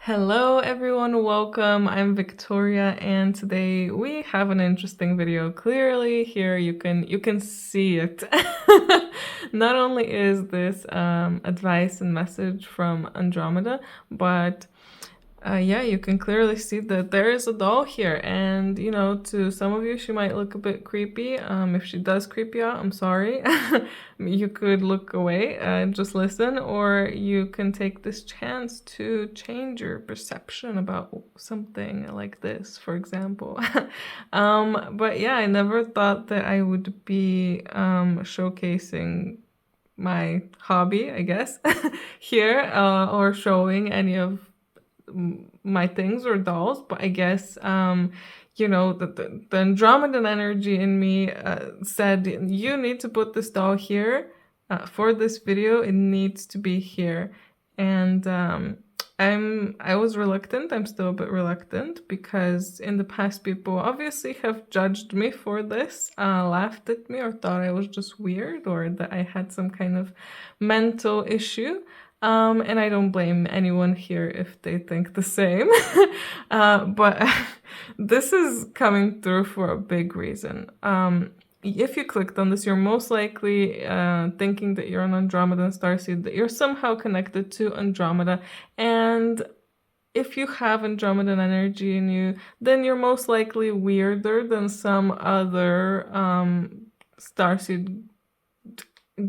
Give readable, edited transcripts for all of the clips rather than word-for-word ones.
Hello everyone, welcome. I'm Victoria and today we have an interesting video. Clearly here you can see it. Not only is this advice and message from Andromeda, but yeah, you can clearly see that there is a doll here, and to some of you, she might look a bit creepy. If she does creep you out, I'm sorry. You could look away and just listen, or you can take this chance to change your perception about something like this, for example. But yeah, I never thought that I would be showcasing my hobby, I guess, here, or showing any of my things or dolls, but I guess the Andromedan energy in me said you need to put this doll here for this video. It needs to be here, and I was reluctant. I'm still a bit reluctant because in the past people obviously have judged me for this, laughed at me, or thought I was just weird or that I had some kind of mental issue. And I don't blame anyone here if they think the same. But this is coming through for a big reason. If you clicked on this, you're most likely thinking that you're an Andromedan starseed, that you're somehow connected to Andromeda. And if you have Andromedan energy in you, then you're most likely weirder than some other starseed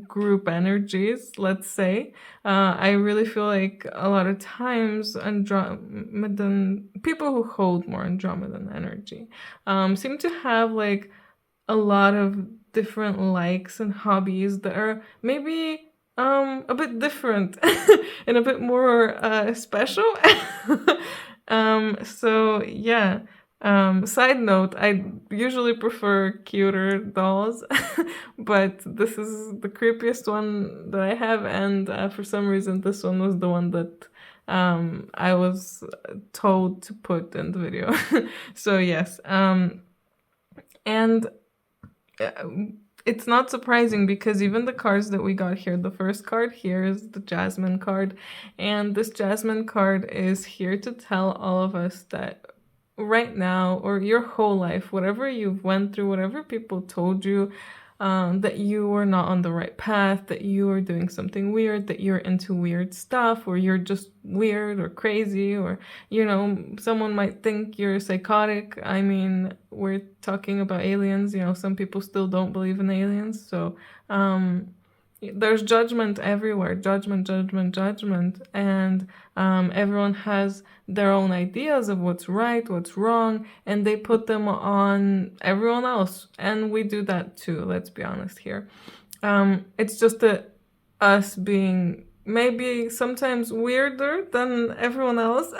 group energies, let's say. I really feel like a lot of times Andromedan people who hold more Andromedan energy seem to have like a lot of different likes and hobbies that are maybe a bit different and a bit more special. So yeah. Side note, I usually prefer cuter dolls, but this is the creepiest one that I have, and for some reason this one was the one that I was told to put in the video. So yes, and it's not surprising because even the cards that we got here, the first card here is the Jasmine card, and this Jasmine card is here to tell all of us that right now, or your whole life, whatever you've went through, whatever people told you, that you were not on the right path, that you are doing something weird, that you're into weird stuff, or you're just weird or crazy, or someone might think you're psychotic. I mean, we're talking about aliens, some people still don't believe in aliens, so there's judgment everywhere, judgment, and everyone has their own ideas of what's right, what's wrong, and they put them on everyone else, and we do that too, let's be honest here. It's just that us being maybe sometimes weirder than everyone else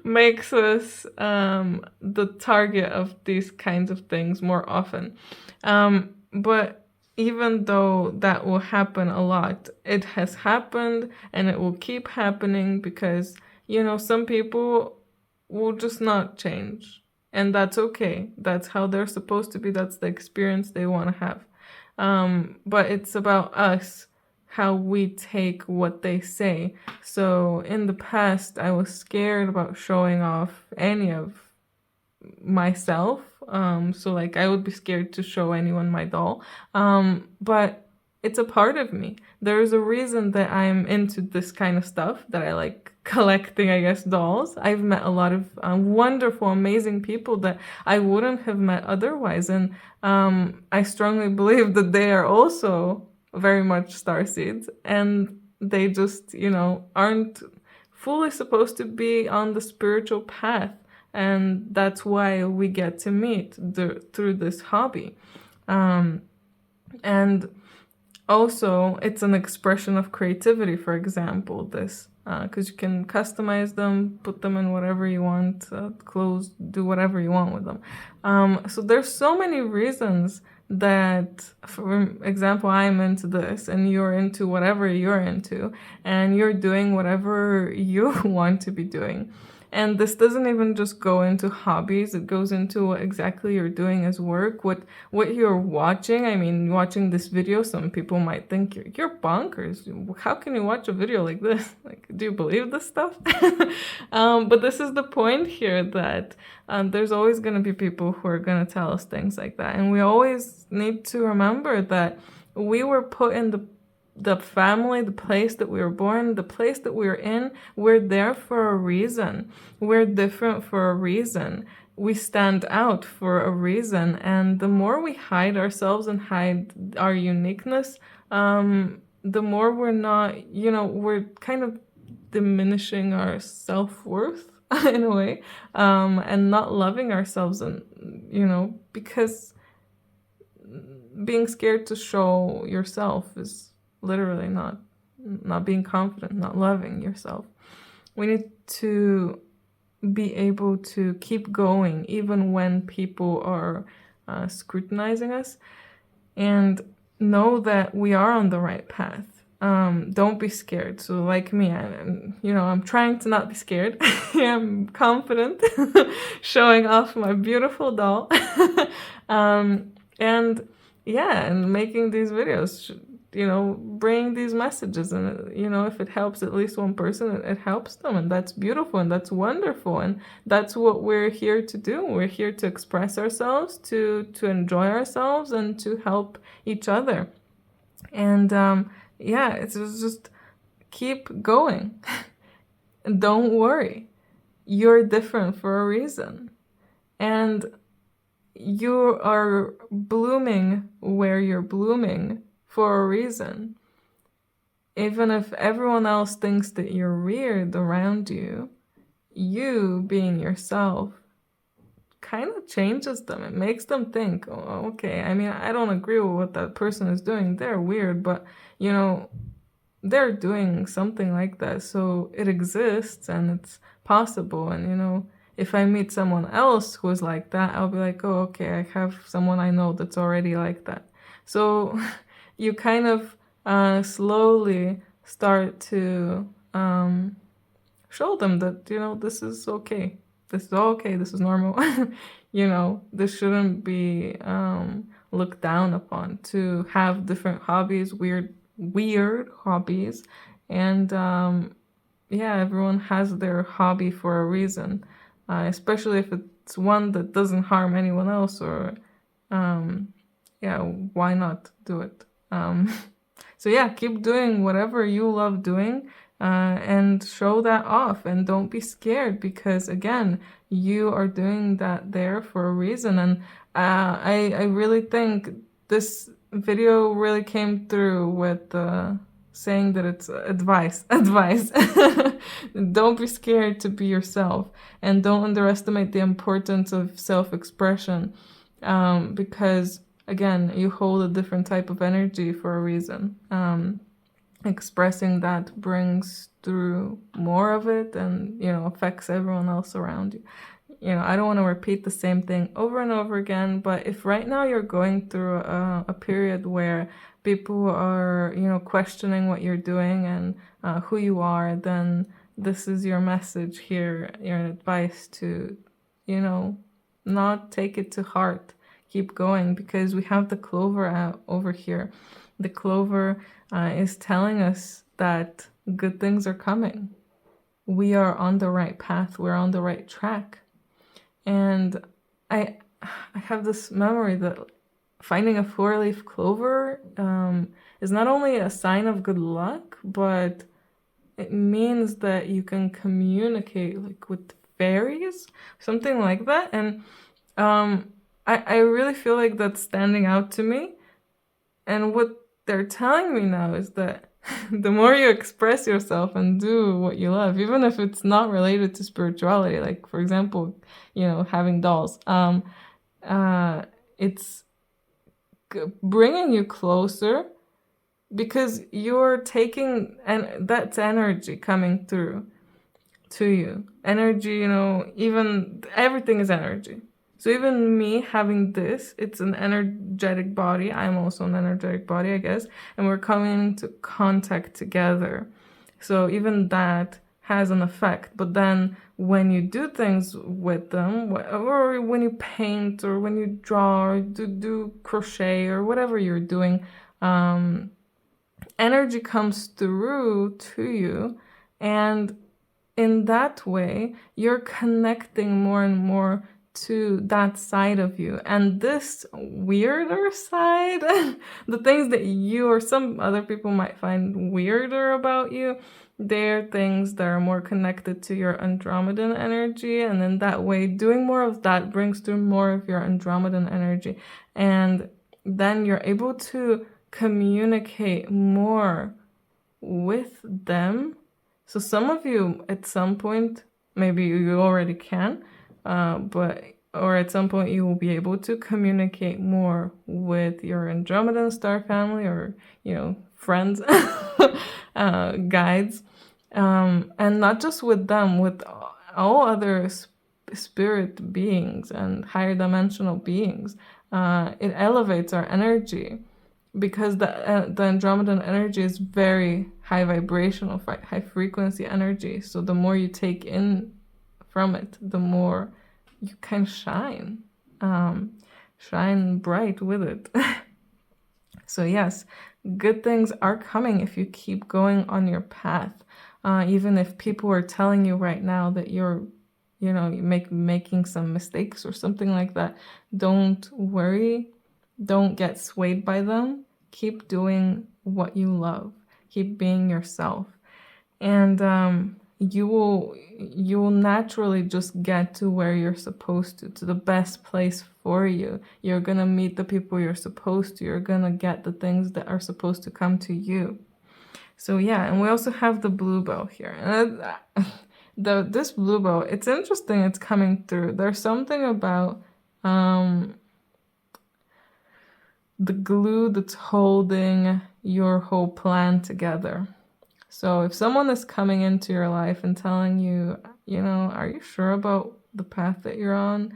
makes us the target of these kinds of things more often. But even though that will happen a lot, it has happened and it will keep happening because, some people will just not change. And that's okay. That's how they're supposed to be. That's the experience they want to have. But it's about us, how we take what they say. So in the past, I was scared about showing off any of myself. So like I would be scared to show anyone my doll. But it's a part of me. There is a reason that I'm into this kind of stuff, that I like collecting, I guess, dolls. I've met a lot of wonderful, amazing people that I wouldn't have met otherwise. And I strongly believe that they are also very much starseeds, and they just, aren't fully supposed to be on the spiritual path. And that's why we get to meet through this hobby. And also, it's an expression of creativity, for example, this, because you can customize them, put them in whatever you want, clothes, do whatever you want with them. So there's so many reasons that, for example, I'm into this and you're into whatever you're into, and you're doing whatever you want to be doing. And this doesn't even just go into hobbies, it goes into what exactly you're doing as work, what you're watching. I mean, watching this video, some people might think you're bonkers. How can you watch a video like this? Like, do you believe this stuff? But this is the point here, that there's always going to be people who are going to tell us things like that. And we always need to remember that we were put in the family, the place that we were born, the place that we're in, we're there for a reason. We're different for a reason. We stand out for a reason. And the more we hide ourselves and hide our uniqueness, the more we're not, we're kind of diminishing our self-worth in a way, and not loving ourselves, and, because being scared to show yourself is literally not being confident, not loving yourself. We need to be able to keep going even when people are scrutinizing us, and know that we are on the right path. Don't be scared. So like me, I'm trying to not be scared. I'm confident, showing off my beautiful doll, and making these videos, bringing these messages, and, if it helps at least one person, it helps them, and that's beautiful, and that's wonderful, and that's what we're here to do. We're here to express ourselves, to enjoy ourselves, and to help each other. And it's just keep going. Don't worry. You're different for a reason. And you are blooming where you're blooming for a reason. Even if everyone else thinks that you're weird around you, you being yourself kind of changes them. It makes them think, oh, okay, I mean, I don't agree with what that person is doing. They're weird, but, they're doing something like that. So it exists and it's possible. And, if I meet someone else who's like that, I'll be like, oh, okay, I have someone I know that's already like that. So you kind of slowly start to show them that, this is okay. This is okay. This is normal. This shouldn't be looked down upon, to have different hobbies, weird hobbies. And everyone has their hobby for a reason, especially if it's one that doesn't harm anyone else, or why not do it? So keep doing whatever you love doing, and show that off, and don't be scared, because again, you are doing that there for a reason. And I really think this video really came through with saying that it's advice. Don't be scared to be yourself, and don't underestimate the importance of self-expression, because again, you hold a different type of energy for a reason. Expressing that brings through more of it, and affects everyone else around you. I don't want to repeat the same thing over and over again, but if right now you're going through a period where people are, questioning what you're doing and who you are, then this is your message here, your advice to, not take it to heart. Keep going, because we have the clover out over here. The clover is telling us that good things are coming. We are on the right path. We're on the right track. And I have this memory that finding a 4-leaf clover is not only a sign of good luck, but it means that you can communicate like with fairies, something like that. And I really feel like that's standing out to me. And what they're telling me now is that the more you express yourself and do what you love, even if it's not related to spirituality, like for example, having dolls, it's bringing you closer, because you're taking, and that's energy coming through to you. Energy, even everything is energy. So even me having this, it's an energetic body. I'm also an energetic body, I guess. And we're coming into contact together. So even that has an effect. But then when you do things with them, or when you paint, or when you draw, or do crochet, or whatever you're doing, energy comes through to you, and in that way you're connecting more and more to that side of you. And this weirder side, the things that you or some other people might find weirder about you, they're things that are more connected to your Andromedan energy. And in that way, doing more of that brings through more of your Andromedan energy. And then you're able to communicate more with them. So some of you at some point, maybe you already can, or at some point you will be able to communicate more with your Andromedan star family, or, friends, guides, and not just with them, with all other spirit beings and higher dimensional beings. It elevates our energy, because the Andromedan energy is very high vibrational, high frequency energy. So the more you take in from it, the more you can shine bright with it. So yes, good things are coming if you keep going on your path. Even if people are telling you right now that you're making some mistakes or something like that, don't worry. Don't get swayed by them. Keep doing what you love. Keep being yourself. And you will naturally just get to where you're supposed to the best place for you. You're going to meet the people you're supposed to. You're going to get the things that are supposed to come to you. So yeah, and we also have the bluebell here. And this bluebell, it's interesting, it's coming through. There's something about the glue that's holding your whole plan together. So if someone is coming into your life and telling you, are you sure about the path that you're on?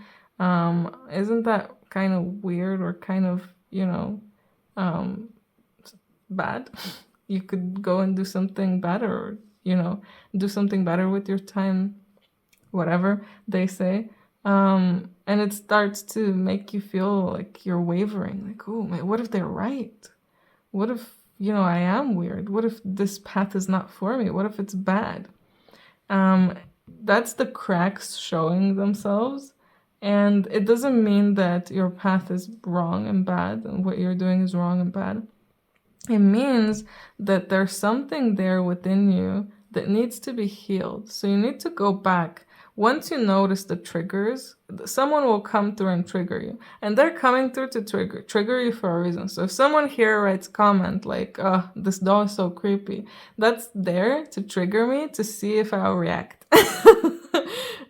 Isn't that kind of weird, or kind of, bad? You could go and do something better, or, do something better with your time, whatever they say. And it starts to make you feel like you're wavering, like, oh, man, what if they're right? What if, I am weird? What if this path is not for me? What if it's bad? That's the cracks showing themselves. And it doesn't mean that your path is wrong and bad, and what you're doing is wrong and bad. It means that there's something there within you that needs to be healed. So you need to go back. Once you notice the triggers, someone will come through and trigger you. And they're coming through to trigger you for a reason. So if someone here writes comment like, oh, this doll is so creepy, that's there to trigger me to see if I'll react.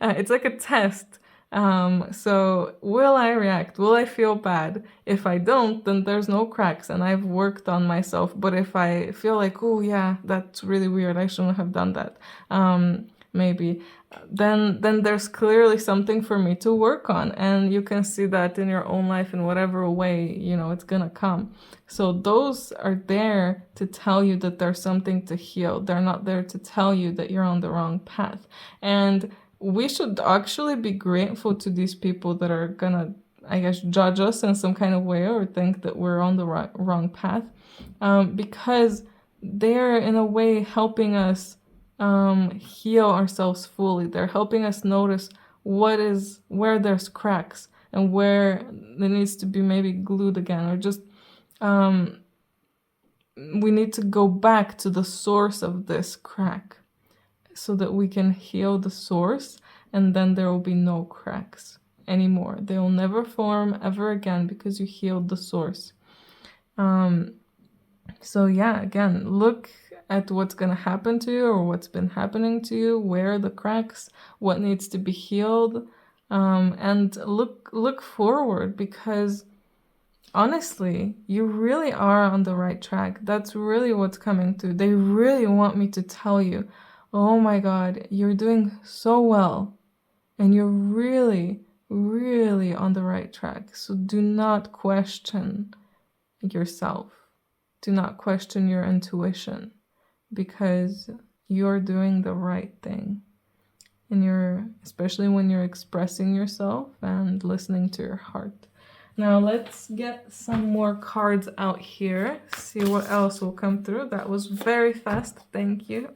It's like a test. So will I react? Will I feel bad? If I don't, then there's no cracks and I've worked on myself. But if I feel like, oh yeah, that's really weird, I shouldn't have done that, maybe, then there's clearly something for me to work on. And you can see that in your own life in whatever way, it's gonna come. So those are there to tell you that there's something to heal. They're not there to tell you that you're on the wrong path. And we should actually be grateful to these people that are gonna, I guess, judge us in some kind of way, or think that we're on the wrong path, because they're in a way helping us heal ourselves fully. They're helping us notice where there's cracks and where there needs to be maybe glued again, or just we need to go back to the source of this crack, so that we can heal the source, and then there will be no cracks anymore. They will never form ever again, because you healed the source. So yeah, again, look at what's going to happen to you, or what's been happening to you, where are the cracks, what needs to be healed, and look forward, because honestly, you really are on the right track. That's really what's coming through. They really want me to tell you, oh my God, you're doing so well, and you're really, really on the right track. So do not question yourself. Do not question your intuition, because you're doing the right thing. And especially when you're expressing yourself and listening to your heart. Now let's get some more cards out here, see what else will come through. That was very fast, thank you.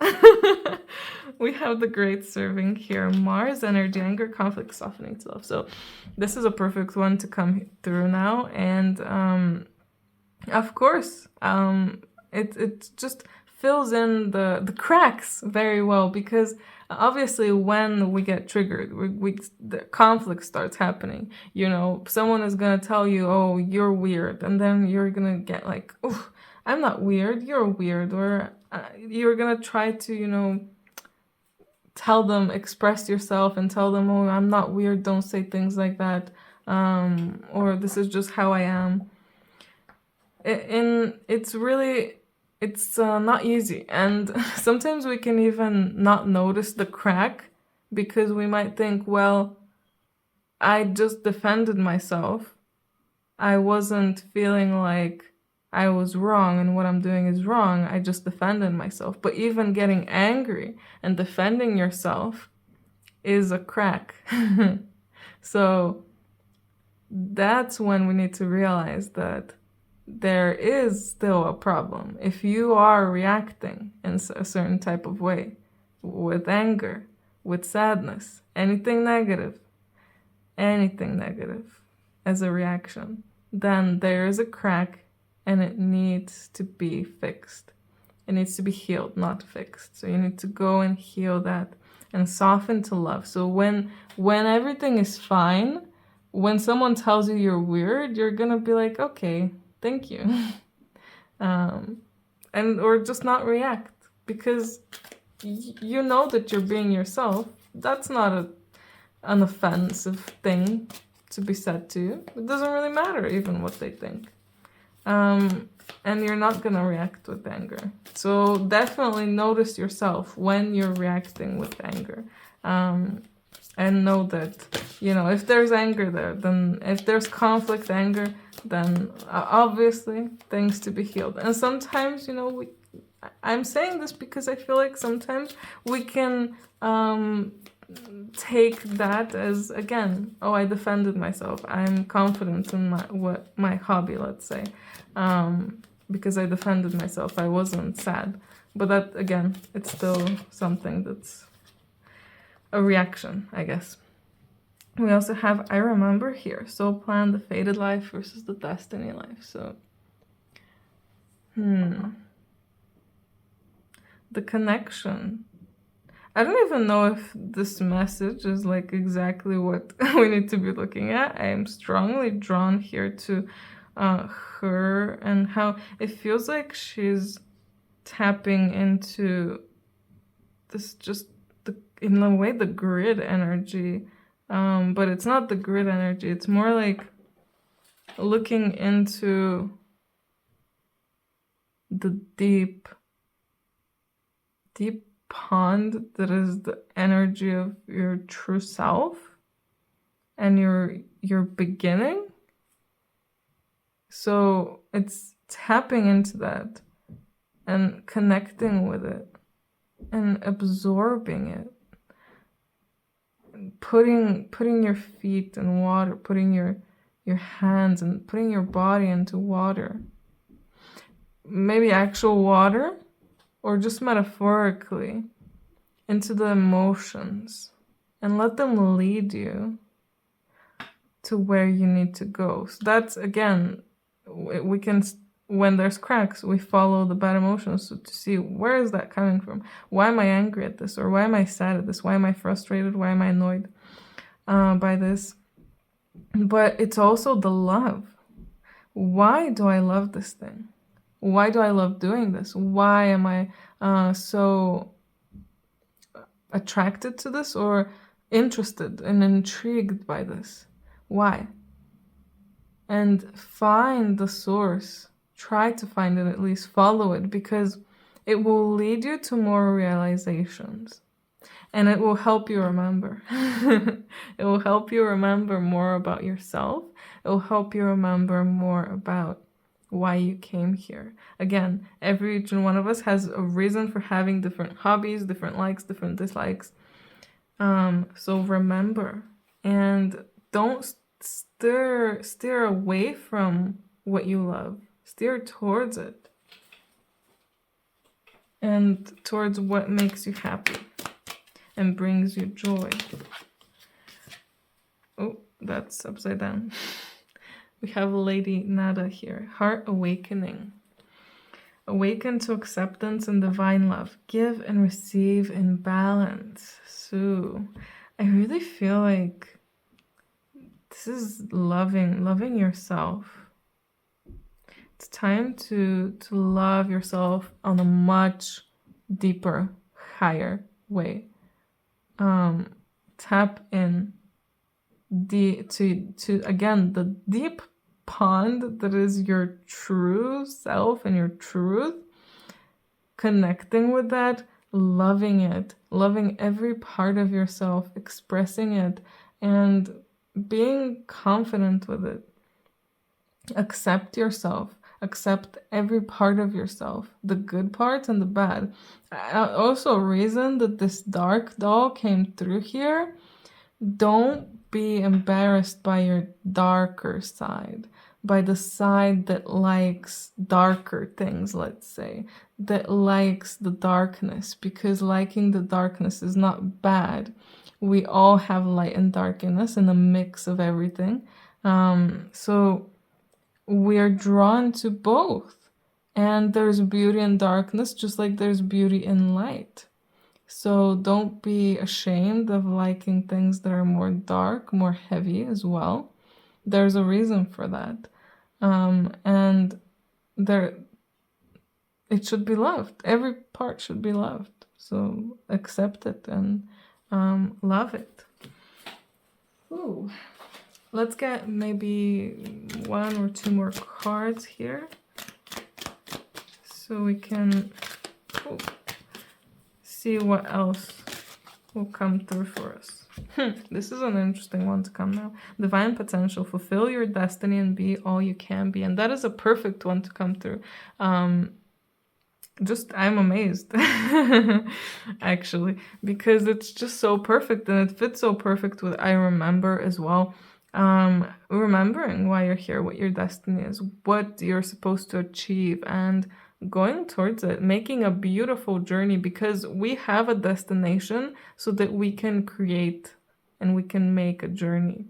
We have the Great Serving here, Mars, energy, anger, conflict, softening to love. So this is a perfect one to come through now. And of course, it just fills in the cracks very well, because obviously when we get triggered, the conflict starts happening. You know, someone is gonna tell you, oh, you're weird, and then you're gonna get like, oh, I'm not weird, you're weird. Or you're gonna try to, you know, tell them, express yourself and tell them, oh, I'm not weird, don't say things like that, or this is just how I am. And it's really, it's not easy. And sometimes we can even not notice the crack, because we might think, well, I just defended myself. I wasn't feeling like I was wrong and what I'm doing is wrong. I just defended myself. But even getting angry and defending yourself is a crack. So that's when we need to realize that there is still a problem. If you are reacting in a certain type of way, with anger, with sadness, anything negative as a reaction, then there is a crack and it needs to be fixed. It needs to be healed, not fixed. So you need to go and heal that and soften to love. So when everything is fine, when someone tells you you're weird, you're gonna be like, okay, thank you. Or just not react, because you know that you're being yourself. That's not an offensive thing to be said to you. It doesn't really matter even what they think. And you're not gonna react with anger. So definitely notice yourself when you're reacting with anger. And know that, you know, if there's anger there, then if there's conflict, anger, then obviously things to be healed. And sometimes, you know, I'm saying this because I feel like sometimes we can take that as, again, oh, I defended myself. I'm confident in my hobby, let's say, because I defended myself. I wasn't sad. But that, again, it's still something that's a reaction, I guess. We also have I remember here. Soul plan, the fated life versus the destiny life. So, the connection. I don't even know if this message is like exactly what we need to be looking at. I am strongly drawn here to her and how it feels like she's tapping into this, just in a way, the grid energy, but it's not the grid energy. It's more like looking into the deep pond that is the energy of your true self and your beginning. So it's tapping into that and connecting with it and absorbing it. Putting your feet in water, putting your hands and putting your body into water. Maybe actual water, or just metaphorically, into the emotions, and let them lead you to where you need to go. So that's, again, we can, when there's cracks, we follow the bad emotions to see where is that coming from. Why am I angry at this? Or why am I sad at this? Why am I frustrated? Why am I annoyed by this? But it's also the love. Why do I love this thing? Why do I love doing this? Why am I so attracted to this or interested and intrigued by this? Why? And find the source. Try to find it, at least follow it, because it will lead you to more realizations. And it will help you remember. It will help you remember more about yourself. It will help you remember more about why you came here. Again, each one of us has a reason for having different hobbies, different likes, different dislikes. So remember, and don't steer away from what you love. Steer towards it, and towards what makes you happy and brings you joy. Oh, that's upside down. We have Lady Nada here. Heart awakening. Awaken to acceptance and divine love. Give and receive in balance. So I really feel like this is loving yourself. It's time to love yourself on a much deeper, higher way. Tap in to again the deep pond that is your true self and your truth, connecting with that, loving it, loving every part of yourself, expressing it, and being confident with it. Accept yourself, accept every part of yourself, the good parts and the bad. Also, a reason that this dark doll came through here, don't be embarrassed by your darker side, by the side that likes darker things, let's say, that likes the darkness, because liking the darkness is not bad. We all have light and dark in us, and a mix of everything. So we're drawn to both, and there's beauty in darkness just like there's beauty in light. So don't be ashamed of liking things that are more dark, more heavy as well. There's a reason for that. And it should be loved. Every part should be loved. So accept it and love it. Ooh. Let's get maybe 1 or 2 more cards here, so we can see what else will come through for us. This is an interesting one to come now. Divine potential. Fulfill your destiny and be all you can be. And that is a perfect one to come through. I'm amazed, actually, because it's just so perfect, and it fits so perfect with I remember as well. Remembering why you're here, what your destiny is, what you're supposed to achieve, and going towards it, making a beautiful journey, because we have a destination so that we can create and we can make a journey.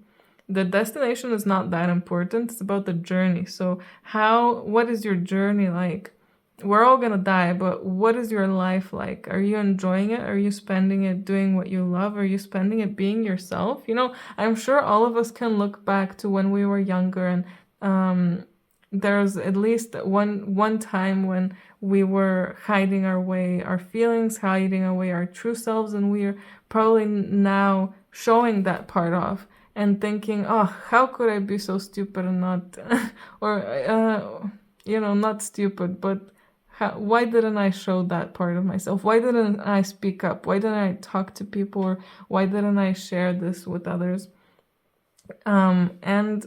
The destination is not that important. It's about the journey. So what is your journey like? We're all gonna die, but what is your life like? Are you enjoying it? Are you spending it doing what you love? Are you spending it being yourself? I'm sure all of us can look back to when we were younger, and there's at least one time when we were hiding our feelings, hiding away our true selves, and we're probably now showing that part off and thinking, oh, how could I be so stupid and not, or, not stupid, but why didn't I show that part of myself? Why didn't I speak up? Why didn't I talk to people? Or why didn't I share this with others? And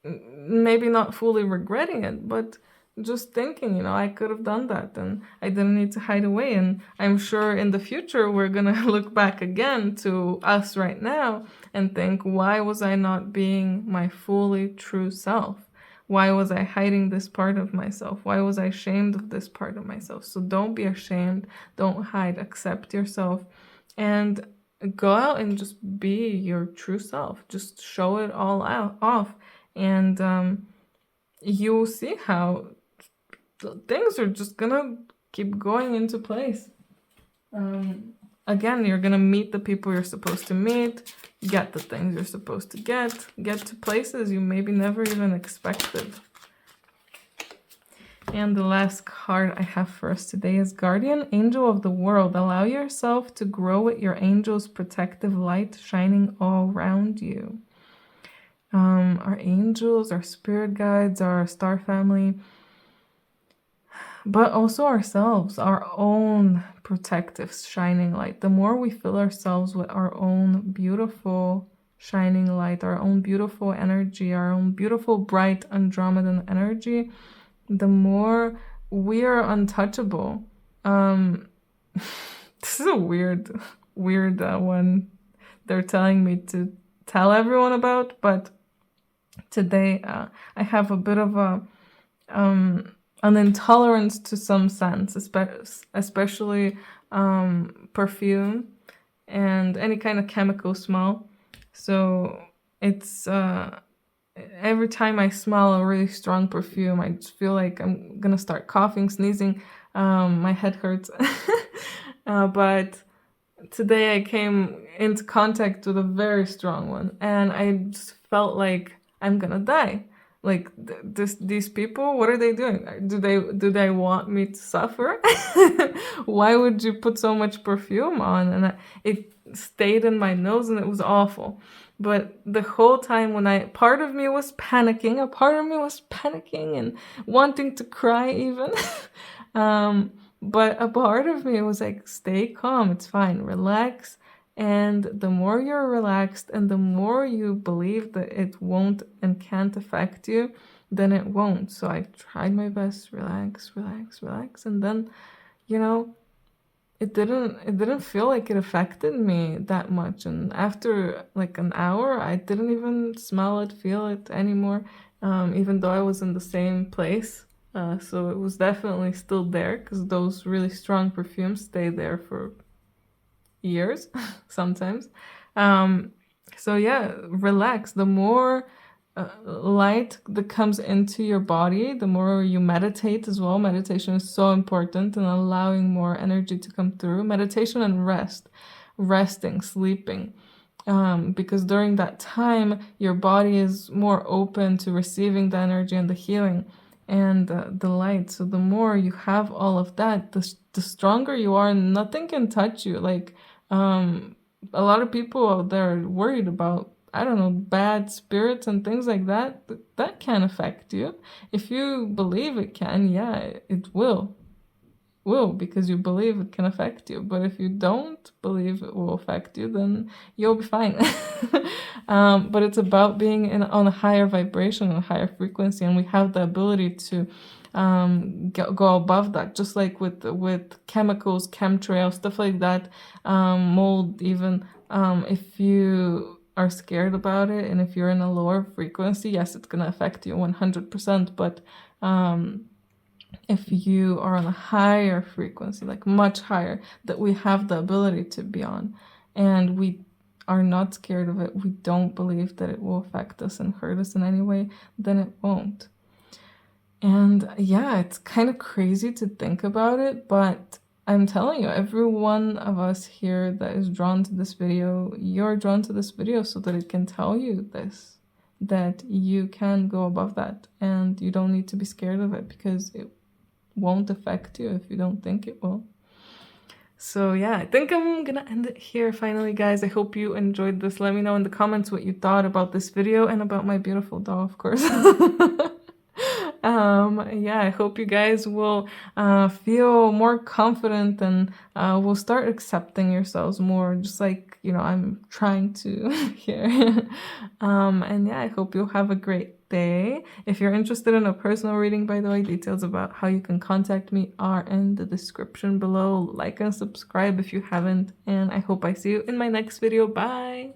maybe not fully regretting it, but just thinking, I could have done that, and I didn't need to hide away. And I'm sure in the future we're gonna look back again to us right now and think, why was I not being my fully true self? Why was I hiding this part of myself? Why was I ashamed of this part of myself? So don't be ashamed. Don't hide. Accept yourself. And go out and just be your true self. Just show it all off. And you'll see how things are just going to keep going into place. Again, you're going to meet the people you're supposed to meet, get the things you're supposed to get to places you maybe never even expected. And the last card I have for us today is Guardian Angel of the World. Allow yourself to grow with your angel's protective light shining all around you. Our angels, our spirit guides, our star family, but also ourselves, our own protective shining light. The more we fill ourselves with our own beautiful shining light, our own beautiful energy, our own beautiful bright Andromedan energy, the more we are untouchable. This is a weird one they're telling me to tell everyone about, but today I have a bit of an intolerance to some scents, especially perfume and any kind of chemical smell. So it's every time I smell a really strong perfume, I just feel like I'm gonna start coughing, sneezing. My head hurts. But today I came into contact with a very strong one, and I just felt like I'm gonna die. Like these people, what are they doing? Do they want me to suffer? Why would you put so much perfume on? And it stayed in my nose, and it was awful. But the whole time when part of me was panicking, a part of me was panicking and wanting to cry even. But a part of me was like, stay calm, it's fine, relax. And the more you're relaxed and the more you believe that it won't and can't affect you, then it won't. So I tried my best, relax, relax, relax. And then, you know, it didn't feel like it affected me that much. And after like an hour, I didn't even smell it, feel it anymore, even though I was in the same place. So it was definitely still there because those really strong perfumes stay there for years sometimes. So yeah, relax. The more light that comes into your body, the more you meditate as well. Meditation is so important in allowing more energy to come through. Meditation and resting, sleeping. Because during that time, your body is more open to receiving the energy and the healing and the light. So the more you have all of that, the stronger you are, and nothing can touch you. Like a lot of people out there are worried about, I don't know, bad spirits and things like that. That can affect you. If you believe it can, yeah, it will, because you believe it can affect you. But if you don't believe it will affect you, then you'll be fine. But it's about being on a higher vibration, a higher frequency, and we have the ability to go above that, just like with chemicals, chemtrails, stuff like that, mold even. If you are scared about it and if you're in a lower frequency, yes, it's going to affect you 100%. But if you are on a higher frequency, like much higher, that we have the ability to be on, and we are not scared of it, we don't believe that it will affect us and hurt us in any way, then it won't. And yeah, it's kind of crazy to think about it, but I'm telling you, every one of us here that is drawn to this video, you're drawn to this video so that it can tell you this, that you can go above that and you don't need to be scared of it because it won't affect you if you don't think it will. So yeah, I think I'm gonna end it here finally, guys. I hope you enjoyed this. Let me know in the comments what you thought about this video and about my beautiful doll, of course. Yeah, I hope you guys will feel more confident and will start accepting yourselves more, just like, you know, I'm trying to here. And yeah, I hope you'll have a great day. If you're interested in a personal reading, by the way, details about how you can contact me are in the description below. Like and subscribe if you haven't, and I hope I see you in my next video. Bye!